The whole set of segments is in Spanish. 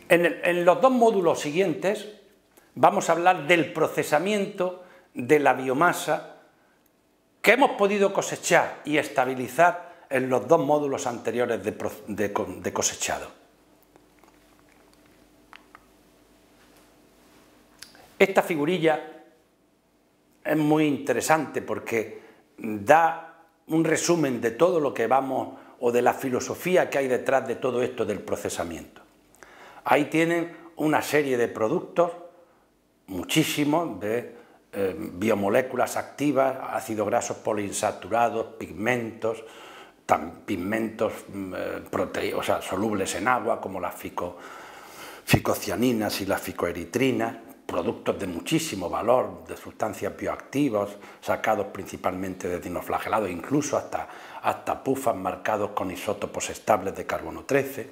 En los dos módulos siguientes vamos a hablar del procesamiento de la biomasa que hemos podido cosechar y estabilizar en los dos módulos anteriores de cosechado. Esta figurilla es muy interesante porque da un resumen de todo lo que vamos, o de la filosofía que hay detrás de todo esto del procesamiento. Ahí tienen una serie de productos, muchísimos, de biomoléculas activas, ácidos grasos poliinsaturados, pigmentos, o sea, solubles en agua, como las ficocianinas y las ficoeritrinas, productos de muchísimo valor, de sustancias bioactivas, sacados principalmente de dinoflagelados, incluso hasta pufas marcados con isótopos estables de carbono 13.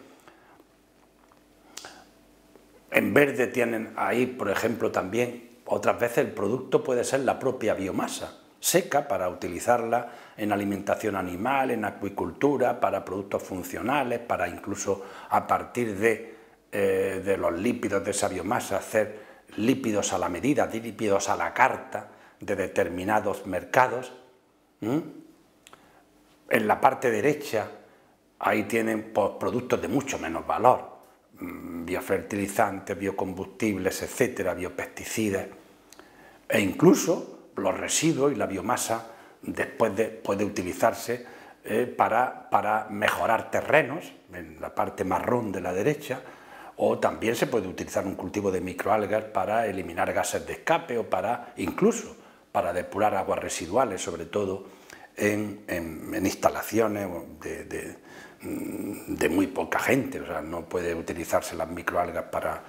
En verde tienen ahí, por ejemplo, también, otras veces el producto puede ser la propia biomasa seca para utilizarla en alimentación animal, en acuicultura, para productos funcionales, para incluso a partir de los lípidos de esa biomasa hacer lípidos a la medida, lípidos a la carta de determinados mercados. En la parte derecha ahí tienen productos de mucho menos valor, biofertilizantes, biocombustibles, etcétera, biopesticidas, e incluso los residuos y la biomasa después puede utilizarse para mejorar terrenos, en la parte marrón de la derecha, o también se puede utilizar un cultivo de microalgas para eliminar gases de escape o incluso para depurar aguas residuales, sobre todo en instalaciones de muy poca gente. O sea, no puede utilizarse las microalgas para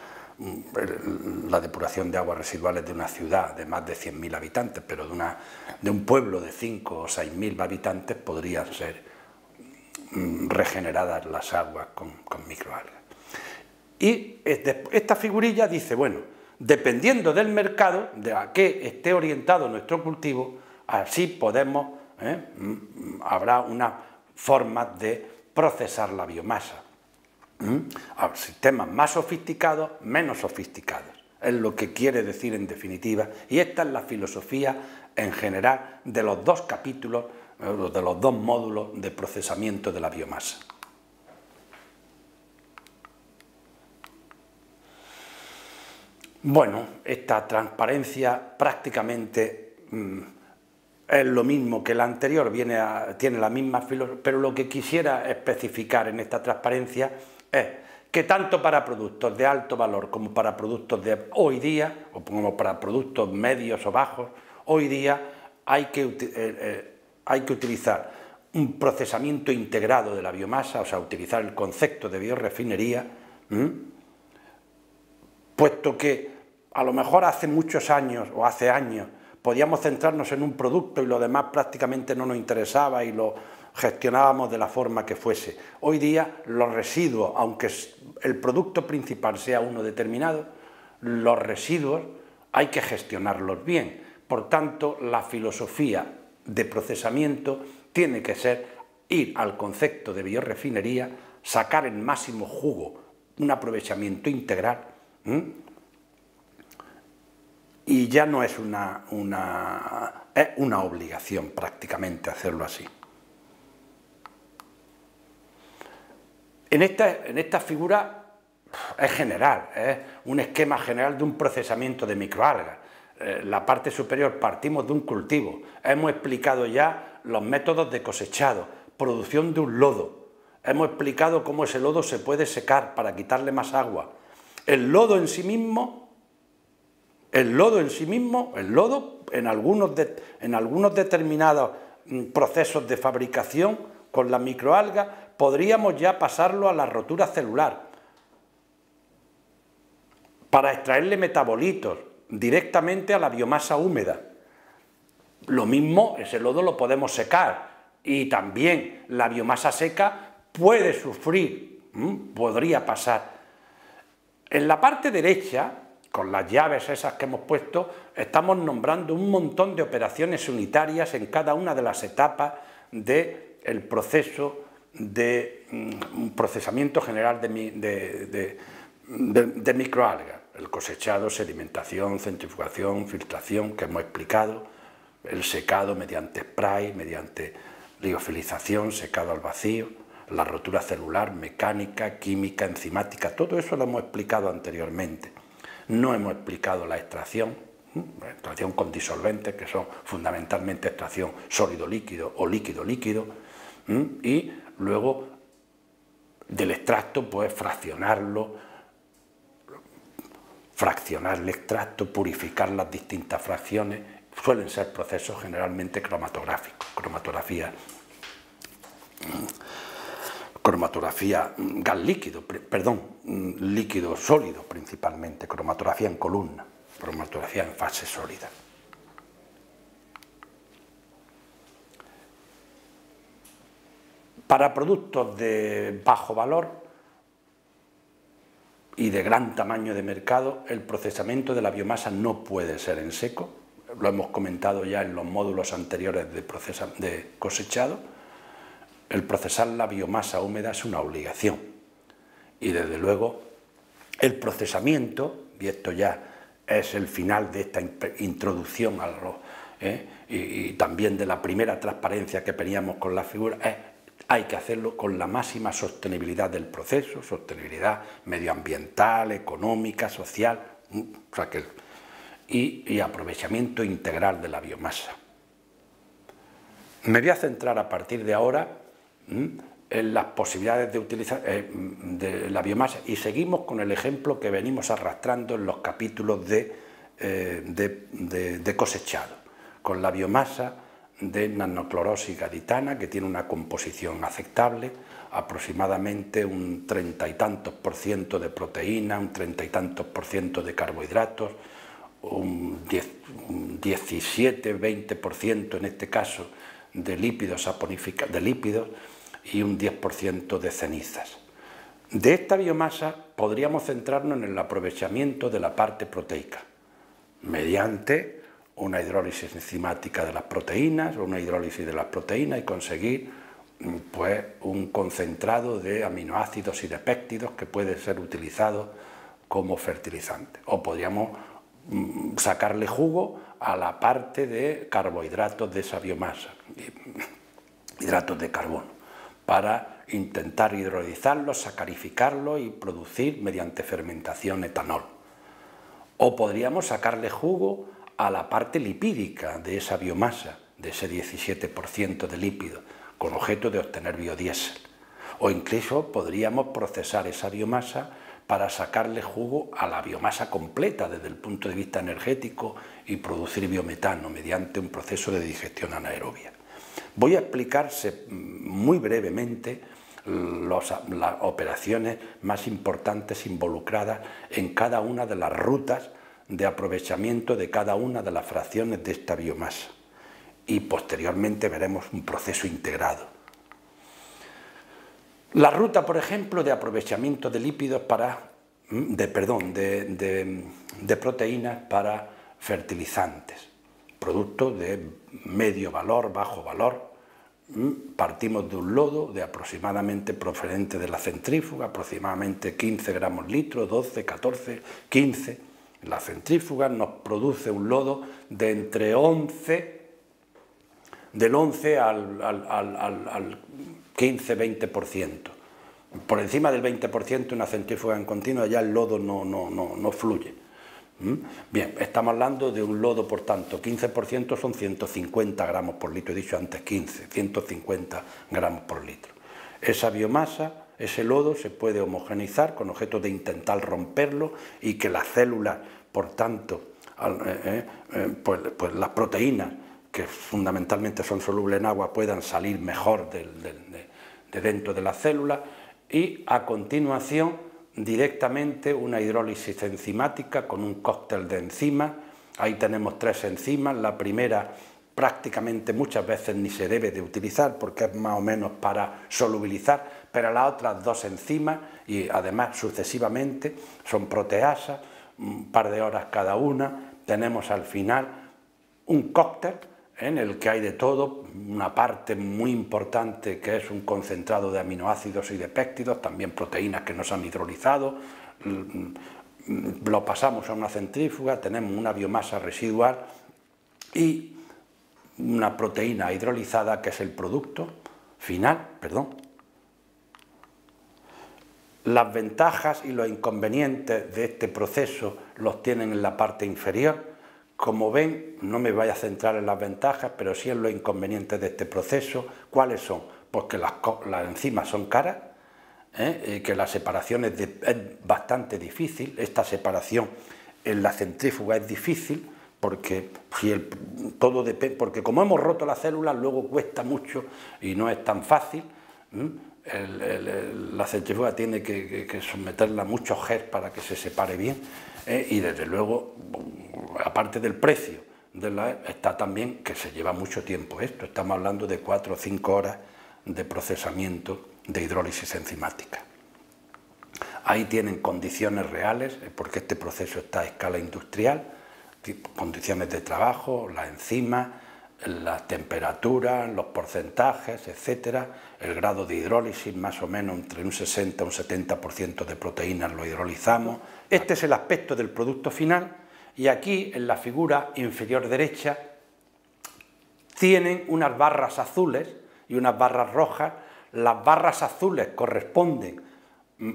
la depuración de aguas residuales de una ciudad de más de 100.000 habitantes, pero de un pueblo de 5 o 6.000 habitantes podrían ser regeneradas las aguas con microalgas. Y esta figurilla dice, bueno, dependiendo del mercado de a qué esté orientado nuestro cultivo, así podemos, habrá una forma de procesar la biomasa. A sistemas más sofisticados, menos sofisticados, es lo que quiere decir en definitiva, y esta es la filosofía en general de los dos capítulos, de los dos módulos de procesamiento de la biomasa. Bueno, esta transparencia prácticamente es lo mismo que la anterior, tiene la misma filosofía, pero lo que quisiera especificar en esta transparencia es que tanto para productos de alto valor como para productos de hoy día, o como para productos medios o bajos, hoy día hay que utilizar un procesamiento integrado de la biomasa, o sea, utilizar el concepto de biorefinería, puesto que a lo mejor hace muchos años o hace años podíamos centrarnos en un producto y lo demás prácticamente no nos interesaba y lo gestionábamos de la forma que fuese. Hoy día los residuos, aunque el producto principal sea uno determinado, los residuos hay que gestionarlos bien. Por tanto, la filosofía de procesamiento tiene que ser ir al concepto de biorefinería, sacar el máximo jugo, un aprovechamiento integral, y ya no es es una obligación prácticamente hacerlo así. En esta figura es general, es un esquema general de un procesamiento de microalgas. La parte superior partimos de un cultivo, hemos explicado ya los métodos de cosechado, producción de un lodo, hemos explicado cómo ese lodo se puede secar para quitarle más agua. El lodo en sí mismo en algunos determinados procesos de fabricación con la microalga podríamos ya pasarlo a la rotura celular para extraerle metabolitos directamente a la biomasa húmeda. Lo mismo, ese lodo lo podemos secar y también la biomasa seca puede sufrir, podría pasar. En la parte derecha, con las llaves esas que hemos puesto, estamos nombrando un montón de operaciones unitarias en cada una de las etapas del proceso de un procesamiento general de de microalgas. El cosechado, sedimentación, centrifugación, filtración, que hemos explicado, el secado mediante spray, mediante liofilización, secado al vacío, la rotura celular, mecánica, química, enzimática, todo eso lo hemos explicado anteriormente. No hemos explicado la extracción con disolventes, que son fundamentalmente extracción sólido-líquido o líquido-líquido, y luego del extracto, pues fraccionar el extracto, purificar las distintas fracciones. Suelen ser procesos generalmente cromatográficos, cromatografía gas líquido, líquido sólido principalmente, cromatografía en columna, cromatografía en fase sólida. Para productos de bajo valor y de gran tamaño de mercado, el procesamiento de la biomasa no puede ser en seco. Lo hemos comentado ya en los módulos anteriores de cosechado. El procesar la biomasa húmeda es una obligación. Y desde luego el procesamiento, y esto ya es el final de esta introducción a y también de la primera transparencia que teníamos con la figura, hay que hacerlo con la máxima sostenibilidad del proceso, sostenibilidad medioambiental, económica, social, o sea y aprovechamiento integral de la biomasa. Me voy a centrar a partir de ahora en las posibilidades de utilizar de la biomasa y seguimos con el ejemplo que venimos arrastrando en los capítulos de cosechado, con la biomasa de nanoclorosis gaditana, que tiene una composición aceptable, aproximadamente un 30 y tantos % de proteína, un 30 y tantos % de carbohidratos, un 17-20% en este caso de lípidos y un 10% de cenizas. De esta biomasa podríamos centrarnos en el aprovechamiento de la parte proteica, mediante una hidrólisis enzimática de las proteínas o una hidrólisis de las proteínas y conseguir pues, un concentrado de aminoácidos y de péptidos que puede ser utilizado como fertilizante. O podríamos sacarle jugo a la parte de carbohidratos de esa biomasa, hidratos de carbono, para intentar hidrolizarlos, sacarificarlos y producir mediante fermentación etanol. O podríamos sacarle jugo a la parte lipídica de esa biomasa, de ese 17% de lípidos, con objeto de obtener biodiesel. O incluso podríamos procesar esa biomasa para sacarle jugo a la biomasa completa desde el punto de vista energético y producir biometano mediante un proceso de digestión anaerobia. Voy a explicarse muy brevemente las operaciones más importantes involucradas en cada una de las rutas de aprovechamiento de cada una de las fracciones de esta biomasa y posteriormente veremos un proceso integrado. La ruta, por ejemplo, de aprovechamiento de lípidos de proteínas para fertilizantes, productos de medio valor, bajo valor. Partimos de un lodo de aproximadamente procedente de la centrífuga, aproximadamente 15 gramos litro, 12, 14, 15. La centrífuga nos produce un lodo de entre del 11 al 15-20%. Por encima del 20% una centrífuga en continua ya el lodo no fluye. Bien, estamos hablando de un lodo, por tanto, 15% son 150 gramos por litro, he dicho antes 15, 150 gramos por litro. Esa biomasa, ese lodo se puede homogeneizar con objeto de intentar romperlo y que las células, por tanto, pues las proteínas, que fundamentalmente son solubles en agua, puedan salir mejor de dentro de la célula y a continuación directamente una hidrólisis enzimática con un cóctel de enzimas. Ahí tenemos 3 enzimas. La primera prácticamente muchas veces ni se debe de utilizar porque es más o menos para solubilizar, pero las otras 2 enzimas y además sucesivamente son proteasas, un par de horas cada una. Tenemos al final un cóctel en el que hay de todo, una parte muy importante que es un concentrado de aminoácidos y de péptidos, también proteínas que no se han hidrolizado, lo pasamos a una centrífuga, tenemos una biomasa residual y una proteína hidrolizada que es el producto final, Las ventajas y los inconvenientes de este proceso los tienen en la parte inferior. Como ven, no me voy a centrar en las ventajas, pero sí en los inconvenientes de este proceso. ¿Cuáles son? Pues que las enzimas son caras, que la separación es bastante difícil. Esta separación en la centrífuga es difícil porque, porque como hemos roto las células, luego cuesta mucho y no es tan fácil. La centrífuga tiene que someterla a muchos G para que se separe bien, y desde luego, aparte del precio, está también que se lleva mucho tiempo esto. Estamos hablando de 4 o 5 horas de procesamiento de hidrólisis enzimática. Ahí tienen condiciones reales, porque este proceso está a escala industrial, condiciones de trabajo, las enzimas, las temperaturas, los porcentajes, etcétera, el grado de hidrólisis, más o menos entre un 60 y un 70% de proteínas lo hidrolizamos. Este es el aspecto del producto final, y aquí en la figura inferior derecha tienen unas barras azules y unas barras rojas. Las barras azules corresponden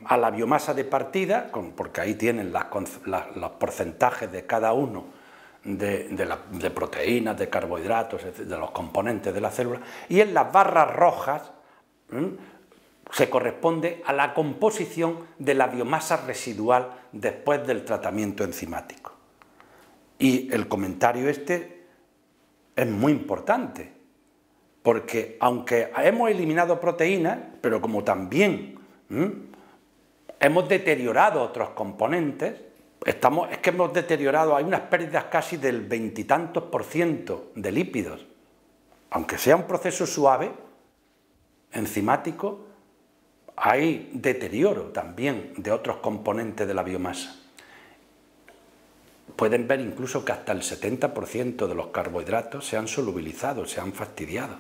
a la biomasa de partida, porque ahí tienen los porcentajes de cada uno de proteínas, de carbohidratos, de los componentes de la célula, y en las barras rojas se corresponde a la composición de la biomasa residual después del tratamiento enzimático. Y el comentario este es muy importante, porque aunque hemos eliminado proteínas, pero como también hemos deteriorado otros componentes, es que hemos deteriorado, hay unas pérdidas casi del 20 y tantos % de lípidos. Aunque sea un proceso suave, enzimático, hay deterioro también de otros componentes de la biomasa. Pueden ver incluso que hasta el 70% de los carbohidratos se han solubilizado, se han fastidiado.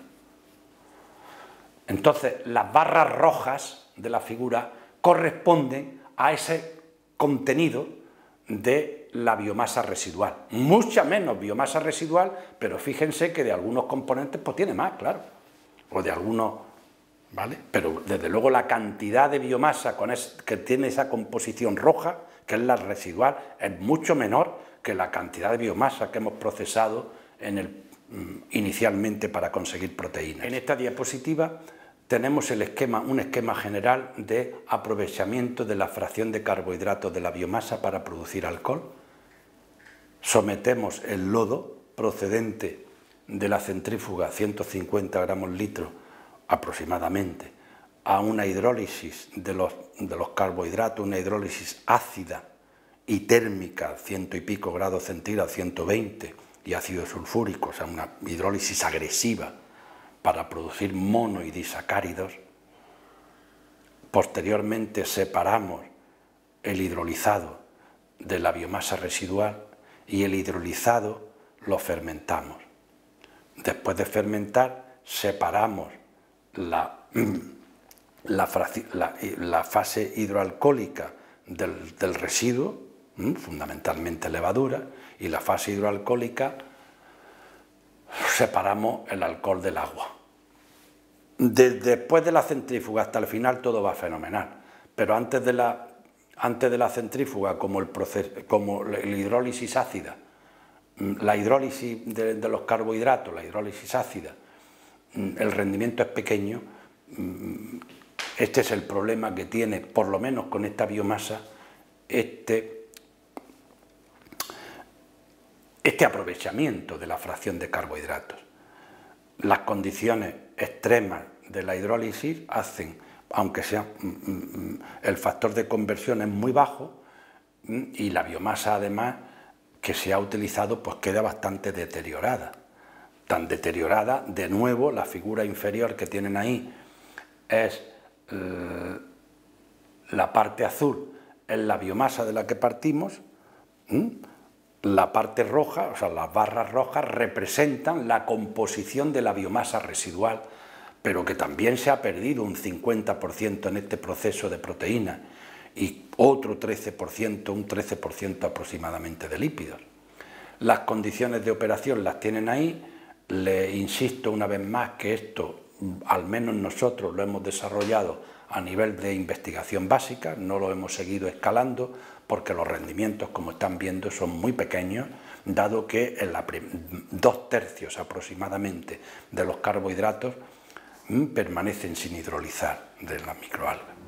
Entonces, las barras rojas de la figura corresponden a ese contenido de la biomasa residual. Mucha menos biomasa residual, pero fíjense que de algunos componentes pues tiene más, claro, o de algunos, ¿vale? Pero desde luego la cantidad de biomasa que tiene esa composición roja, que es la residual, es mucho menor que la cantidad de biomasa que hemos procesado inicialmente para conseguir proteínas. En esta diapositiva tenemos un esquema general de aprovechamiento de la fracción de carbohidratos de la biomasa para producir alcohol. Sometemos el lodo procedente de la centrífuga, 150 gramos litro aproximadamente, a una hidrólisis de los carbohidratos, una hidrólisis ácida y térmica, 100 y pico grados centígrados, 120, y ácido sulfúrico, o sea, una hidrólisis agresiva para producir mono y disacáridos. Posteriormente separamos el hidrolizado de la biomasa residual y el hidrolizado lo fermentamos. Después de fermentar, separamos la fase hidroalcohólica del residuo, fundamentalmente levadura, y la fase hidroalcohólica separamos el alcohol del agua. Después de la centrífuga hasta el final todo va fenomenal, pero antes de la centrífuga, como la hidrólisis ácida, la hidrólisis de los carbohidratos, la hidrólisis ácida, el rendimiento es pequeño. Este es el problema que tiene, por lo menos con esta biomasa, este aprovechamiento de la fracción de carbohidratos. Las condiciones extremas de la hidrólisis hacen, aunque sea el factor de conversión es muy bajo, y la biomasa además que se ha utilizado pues queda bastante deteriorada. Tan deteriorada, de nuevo, la figura inferior que tienen ahí es la parte azul, es la biomasa de la que partimos. La parte roja, o sea, las barras rojas representan la composición de la biomasa residual, pero que también se ha perdido un 50% en este proceso de proteínas. y otro 13%, un 13% aproximadamente de lípidos. Las condiciones de operación las tienen ahí. Le insisto una vez más que esto, al menos nosotros lo hemos desarrollado a nivel de investigación básica, no lo hemos seguido escalando porque los rendimientos, como están viendo, son muy pequeños, dado que en 2/3 aproximadamente de los carbohidratos permanecen sin hidrolizar de las microalgas.